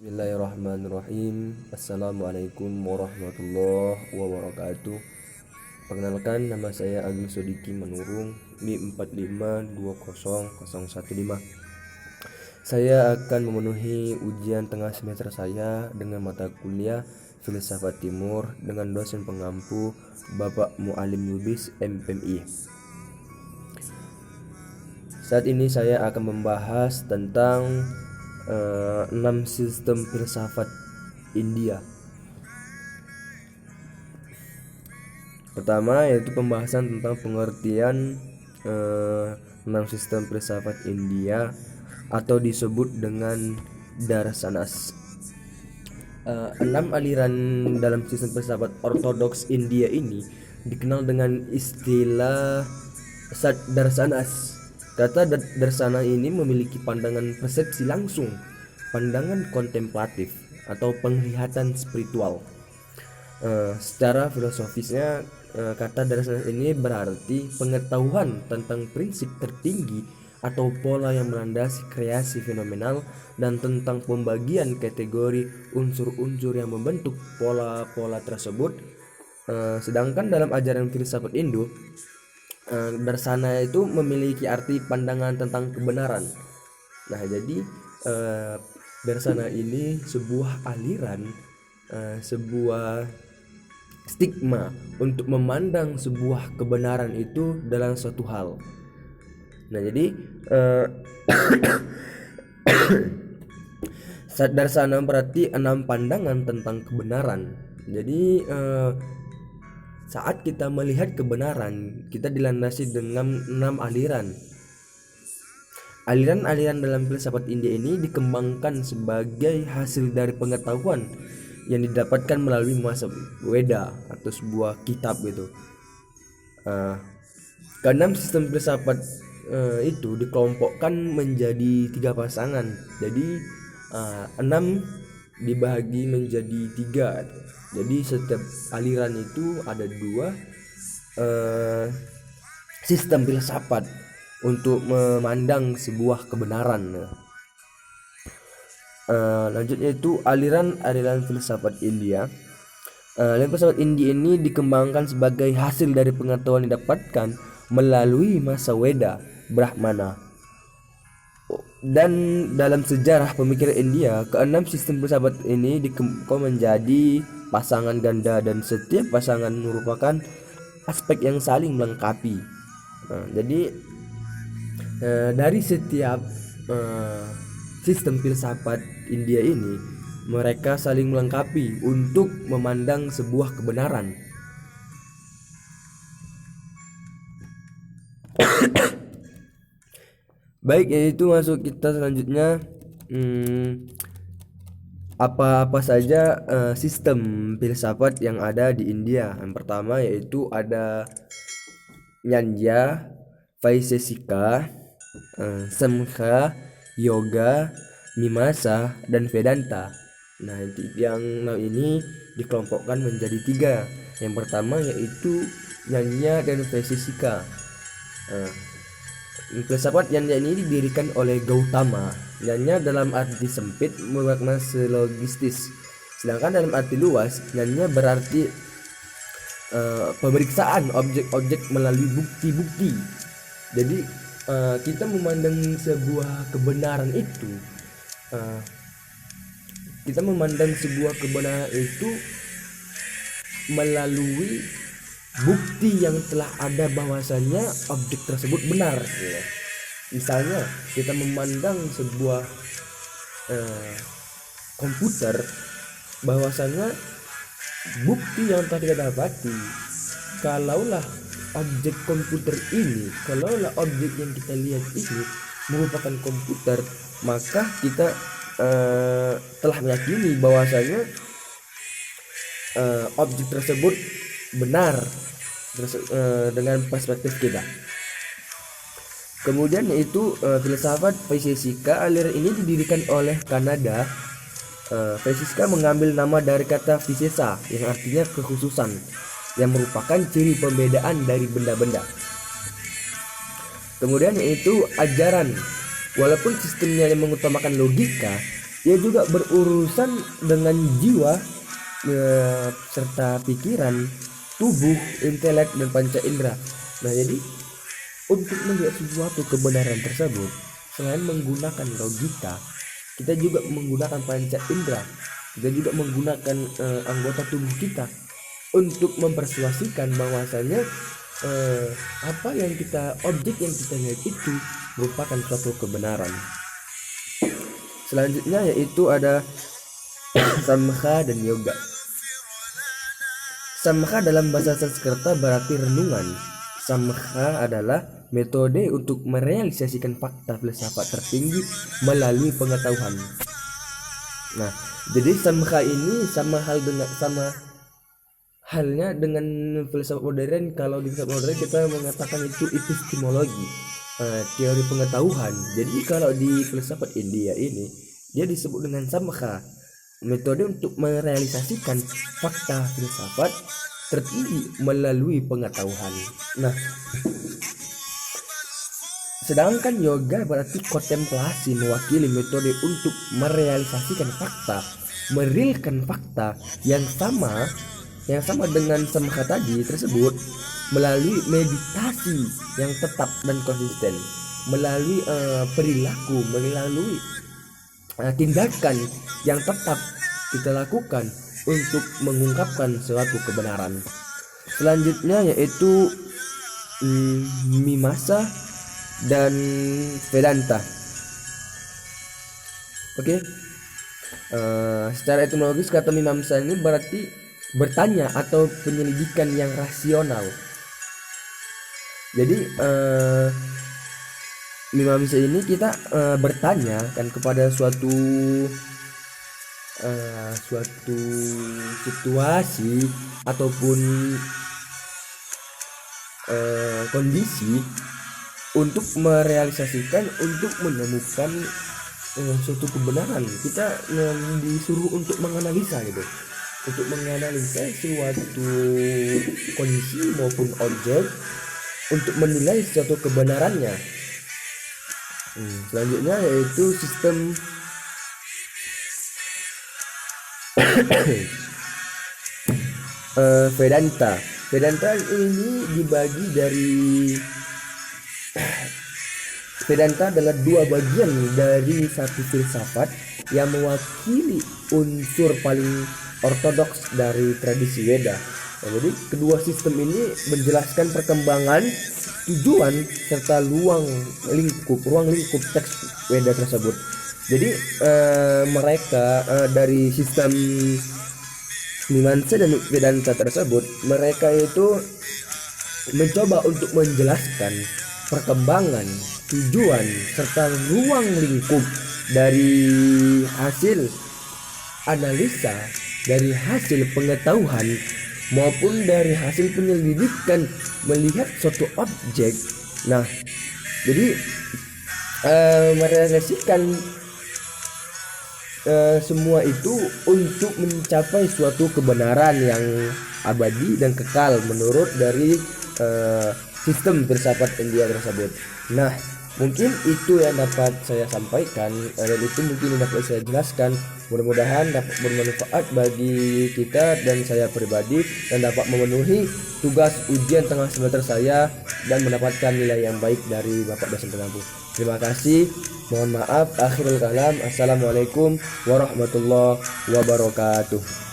Bismillahirrahmanirrahim. Assalamualaikum warahmatullahi wabarakatuh. Perkenalkan, nama saya Agung Sodiki Manurung, NIM 4520015. Saya akan memenuhi ujian tengah semester saya dengan mata kuliah Filsafat Timur dengan dosen pengampu Bapak Mualim Lubis MPMI. Saat ini saya akan membahas tentang 6 sistem filsafat India. Pertama yaitu pembahasan tentang pengertian 6 sistem filsafat India atau disebut dengan Darsanas. 6 aliran dalam sistem filsafat ortodoks India ini dikenal dengan istilah Darsanas. Kata darsana ini memiliki pandangan persepsi langsung, pandangan kontemplatif atau penglihatan spiritual. Secara filosofisnya, kata darsana ini berarti pengetahuan tentang prinsip tertinggi atau pola yang melandasi kreasi fenomenal dan tentang pembagian kategori unsur-unsur yang membentuk pola-pola tersebut. Sedangkan dalam ajaran filsafat Hindu, darsana itu memiliki arti pandangan tentang kebenaran. Nah, jadi darsana ini sebuah aliran, sebuah stigma untuk memandang sebuah kebenaran itu dalam suatu hal. Nah, jadi darsana berarti 6 pandangan tentang kebenaran. Jadi saat kita melihat kebenaran, kita dilandasi dengan 6 aliran. Aliran-aliran dalam filsafat India ini dikembangkan sebagai hasil dari pengetahuan yang didapatkan melalui masa Weda atau sebuah kitab gitu. Keenam sistem filsafat itu dikelompokkan menjadi 3 pasangan. Jadi 6 dibagi menjadi 3. Jadi setiap aliran itu ada 2 sistem filsafat untuk memandang sebuah kebenaran. Lanjutnya itu aliran filsafat India. Aliran filsafat India ini dikembangkan sebagai hasil dari pengetahuan yang didapatkan melalui masa Weda, Brahmana. Dan dalam sejarah pemikiran India, keenam sistem filsafat ini dikelompokkan menjadi pasangan ganda dan setiap pasangan merupakan aspek yang saling melengkapi. Jadi dari setiap sistem filsafat India ini, mereka saling melengkapi untuk memandang sebuah kebenaran. Baik, yaitu masuk kita selanjutnya, apa saja sistem filsafat yang ada di India. Yang pertama yaitu ada Nyanja, Vaisesika, Samkhya, Yoga, Mimamsa, dan Vedanta. Nah, yang ini dikelompokkan menjadi 3. Yang pertama yaitu Nyanja dan Vaisesika. Filsafat Nyanja ini didirikan oleh Gautama. Nyanja dalam arti sempit bermakna logistis, sedangkan dalam arti luas Nyanja berarti pemeriksaan objek-objek melalui bukti-bukti. Jadi kita memandang sebuah kebenaran itu, melalui bukti yang telah ada bahwasanya objek tersebut benar. Misalnya kita memandang sebuah komputer, bahwasanya bukti yang telah kita dapati, kalaulah objek komputer ini, kalaulah objek yang kita lihat ini merupakan komputer, maka kita telah meyakini bahwasanya objek tersebut benar dengan perspektif kita. Kemudian yaitu filsafat Vaisesika. Aliran ini didirikan oleh Kanada. Vaisesika mengambil nama dari kata visesa yang artinya kekhususan, yang merupakan ciri pembedaan dari benda-benda. Kemudian yaitu ajaran. Walaupun sistemnya yang mengutamakan logika, ia juga berurusan dengan jiwa, serta pikiran, tubuh, intelek, dan panca indera. Nah, jadi untuk melihat sesuatu kebenaran tersebut, selain menggunakan logika, kita juga menggunakan panca indera, kita juga menggunakan anggota tubuh kita untuk mempersuasikan bahwasanya apa yang objek yang kita lihat itu merupakan suatu kebenaran. Selanjutnya yaitu ada samkha dan yoga. Samkha dalam bahasa Sanskerta berarti renungan. Samkha adalah metode untuk merealisasikan fakta filsafat tertinggi melalui pengetahuan. Nah, jadi samkha ini sama halnya dengan filsafat modern. Kalau di filsafat modern kita mengatakan itu epistemologi, teori pengetahuan. Jadi kalau di filsafat India ini dia disebut dengan samkha, metode untuk merealisasikan fakta filsafat tertinggi melalui pengetahuan. Nah, sedangkan yoga berarti kontemplasi, mewakili metode untuk merealisasikan fakta, merealkan fakta yang sama dengan samkha tadi tersebut melalui meditasi yang tetap dan konsisten, melalui perilaku, melalui tindakan yang tetap kita lakukan untuk mengungkapkan suatu kebenaran. Selanjutnya yaitu Mimamsa dan Vedanta. Oke. Secara etimologis kata Mimamsa ini berarti bertanya atau penyelidikan yang rasional. Jadi Mimamsa ini kita bertanya kan kepada suatu situasi ataupun kondisi untuk merealisasikan, untuk menemukan suatu kebenaran. Kita disuruh untuk menganalisa gitu, untuk menganalisa suatu kondisi maupun objek untuk menilai suatu kebenarannya. Selanjutnya yaitu sistem Vedanta. Vedanta ini dibagi dari Vedanta adalah dua bagian dari satu filsafat yang mewakili unsur paling ortodoks dari tradisi Weda. Nah, jadi kedua sistem ini menjelaskan perkembangan, tujuan serta ruang lingkup teks Weda tersebut. Jadi mereka dari sistem Mimamsa dan Vedanta tersebut, mereka itu mencoba untuk menjelaskan perkembangan, tujuan serta ruang lingkup dari hasil analisa, dari hasil pengetahuan maupun dari hasil penyelidikan melihat suatu objek. Nah, jadi merealisasikan semua itu untuk mencapai suatu kebenaran yang abadi dan kekal menurut dari sistem filsafat India tersebut. Nah, mungkin itu yang dapat saya sampaikan dan itu mungkin yang dapat saya jelaskan. Mudah-mudahan dapat bermanfaat bagi kita dan saya pribadi, dan dapat memenuhi tugas ujian tengah semester saya dan mendapatkan nilai yang baik dari Bapak dosen pengampu. Terima kasih. Mohon maaf. Akhirul kalam. Assalamualaikum warahmatullahi wabarakatuh.